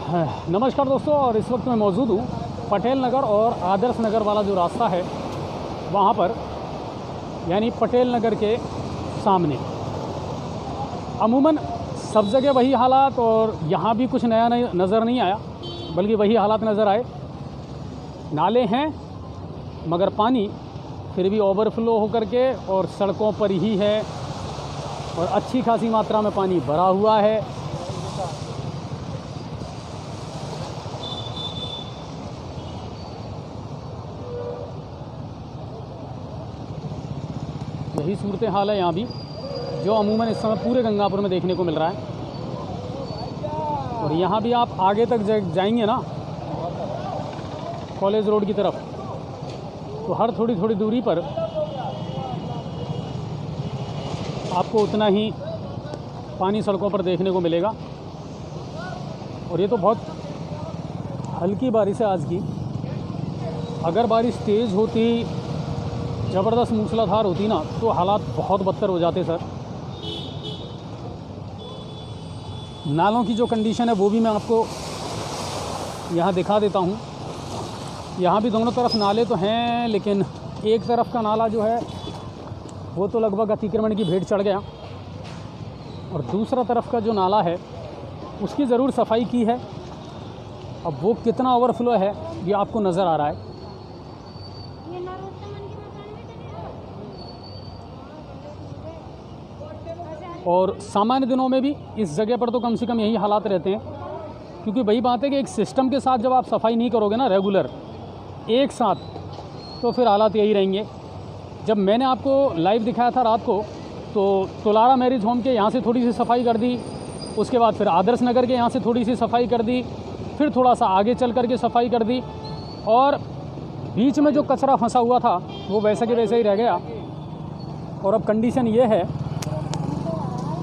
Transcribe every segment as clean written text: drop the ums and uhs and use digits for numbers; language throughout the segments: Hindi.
नमस्कार दोस्तों, और इस वक्त मैं मौजूद हूँ पटेल नगर और आदर्श नगर वाला जो रास्ता है वहाँ पर, यानी पटेल नगर के सामने। अमूमन सब जगह वही हालात, और यहाँ भी कुछ नया नज़र नहीं आया, बल्कि वही हालात नज़र आए। नाले हैं मगर पानी फिर भी ओवरफ्लो होकर के और सड़कों पर ही है, और अच्छी खासी मात्रा में पानी भरा हुआ है। यही सूरत हाल है यहाँ भी, जो अमूमन इस समय पूरे गंगापुर में देखने को मिल रहा है। और यहाँ भी आप आगे तक जाएंगे ना कॉलेज रोड की तरफ, तो हर थोड़ी थोड़ी दूरी पर आपको उतना ही पानी सड़कों पर देखने को मिलेगा। और ये तो बहुत हल्की बारिश है आज की। अगर बारिश तेज़ होती, ज़बरदस्त मूसलाधार होती ना, तो हालात बहुत बदतर हो जाते सर। नालों की जो कंडीशन है वो भी मैं आपको यहाँ दिखा देता हूँ। यहाँ भी दोनों तरफ नाले तो हैं, लेकिन एक तरफ का नाला जो है वो तो लगभग अतिक्रमण की भेंट चढ़ गया, और दूसरा तरफ का जो नाला है उसकी ज़रूर सफाई की है। अब वो कितना ओवरफ्लो है ये आपको नज़र आ रहा है। और सामान्य दिनों में भी इस जगह पर तो कम से कम यही हालात रहते हैं, क्योंकि वही बात है कि एक सिस्टम के साथ जब आप सफाई नहीं करोगे ना रेगुलर एक साथ, तो फिर हालात यही रहेंगे। जब मैंने आपको लाइव दिखाया था रात को, तो तुलारा मैरिज होम के यहाँ से थोड़ी सी सफाई कर दी, उसके बाद फिर आदर्श नगर के यहाँ से थोड़ी सी सफाई कर दी, फिर थोड़ा सा आगे चल कर के सफाई कर दी, और बीच में जो कचरा फंसा हुआ था वो वैसे के वैसे ही रह गया। और अब कंडीशन ये है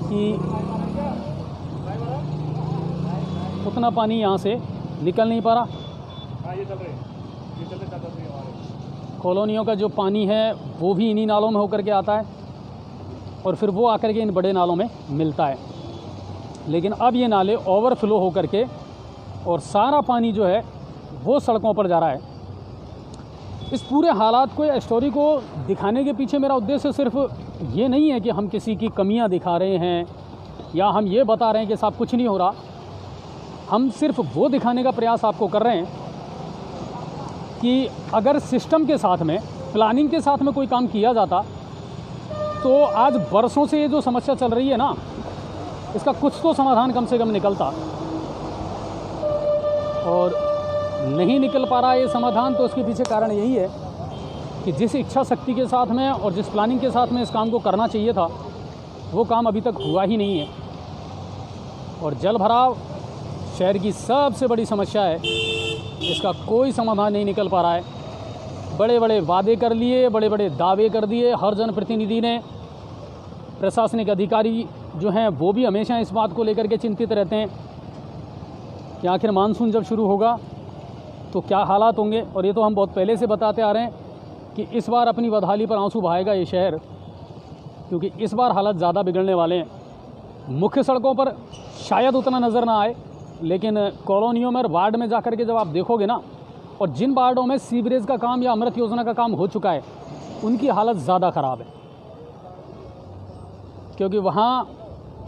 कि उतना पानी यहाँ से निकल नहीं पा रहा। कॉलोनियों का जो पानी है वो भी इन्हीं नालों में होकर के आता है, और फिर वो आकर के इन बड़े नालों में मिलता है। लेकिन अब ये नाले ओवरफ्लो होकर के और सारा पानी जो है वो सड़कों पर जा रहा है। इस पूरे हालात को या स्टोरी को दिखाने के पीछे मेरा उद्देश्य सिर्फ ये नहीं है कि हम किसी की कमियां दिखा रहे हैं या हम ये बता रहे हैं कि साहब कुछ नहीं हो रहा। हम सिर्फ वो दिखाने का प्रयास आपको कर रहे हैं कि अगर सिस्टम के साथ में, प्लानिंग के साथ में कोई काम किया जाता, तो आज बरसों से ये जो समस्या चल रही है ना, इसका कुछ तो समाधान कम से कम निकलता। और नहीं निकल पा रहा है ये समाधान, तो उसके पीछे कारण यही है कि जिस इच्छा शक्ति के साथ में और जिस प्लानिंग के साथ में इस काम को करना चाहिए था, वो काम अभी तक हुआ ही नहीं है। और जल भराव शहर की सबसे बड़ी समस्या है, इसका कोई समाधान नहीं निकल पा रहा है। बड़े बड़े वादे कर लिए, बड़े बड़े दावे कर दिए हर जनप्रतिनिधि ने। प्रशासनिक अधिकारी जो हैं वो भी हमेशा इस बात को लेकर के चिंतित रहते हैं कि आखिर मानसून जब शुरू होगा तो क्या हालात होंगे। और ये तो हम बहुत पहले से बताते आ रहे हैं कि इस बार अपनी बदहाली पर आंसू बहाएगा ये शहर, क्योंकि इस बार हालात ज़्यादा बिगड़ने वाले हैं। मुख्य सड़कों पर शायद उतना नज़र ना आए, लेकिन कॉलोनियों में, वार्ड में जाकर के जब आप देखोगे ना, और जिन वार्डों में सीवरेज का काम या अमृत योजना का काम हो चुका है, उनकी हालत ज़्यादा ख़राब है, क्योंकि वहाँ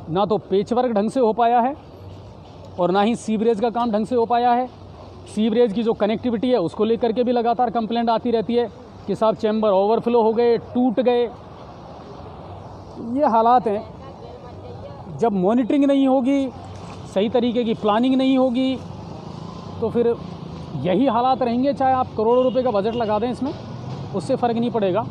ना तो पेचवर्क ढंग से हो पाया है और ना ही सीवरेज का काम ढंग से हो पाया है। सीवरेज की जो कनेक्टिविटी है उसको लेकर के भी लगातार कंप्लेंट आती रहती है कि साहब चैम्बर ओवरफ्लो हो गए, टूट गए। ये हालात हैं। जब मॉनिटरिंग नहीं होगी, सही तरीके की प्लानिंग नहीं होगी, तो फिर यही हालात रहेंगे। चाहे आप करोड़ों रुपए का बजट लगा दें इसमें, उससे फ़र्क नहीं पड़ेगा।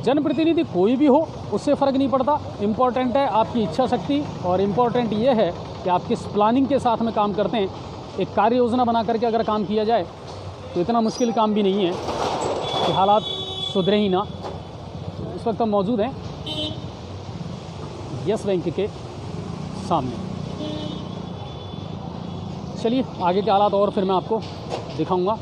जनप्रतिनिधि कोई भी हो, उससे फ़र्क नहीं पड़ता। इम्पॉर्टेंट है आपकी इच्छा शक्ति, और इम्पॉर्टेंट ये है कि आप किस प्लानिंग के साथ में काम करते हैं। एक कार्य योजना बना करके अगर काम किया जाए तो इतना मुश्किल काम भी नहीं है कि हालात सुधरे ही ना। इस वक्त हम मौजूद हैं यस बैंक के सामने। चलिए आगे के हालात और फिर मैं आपको दिखाऊंगा।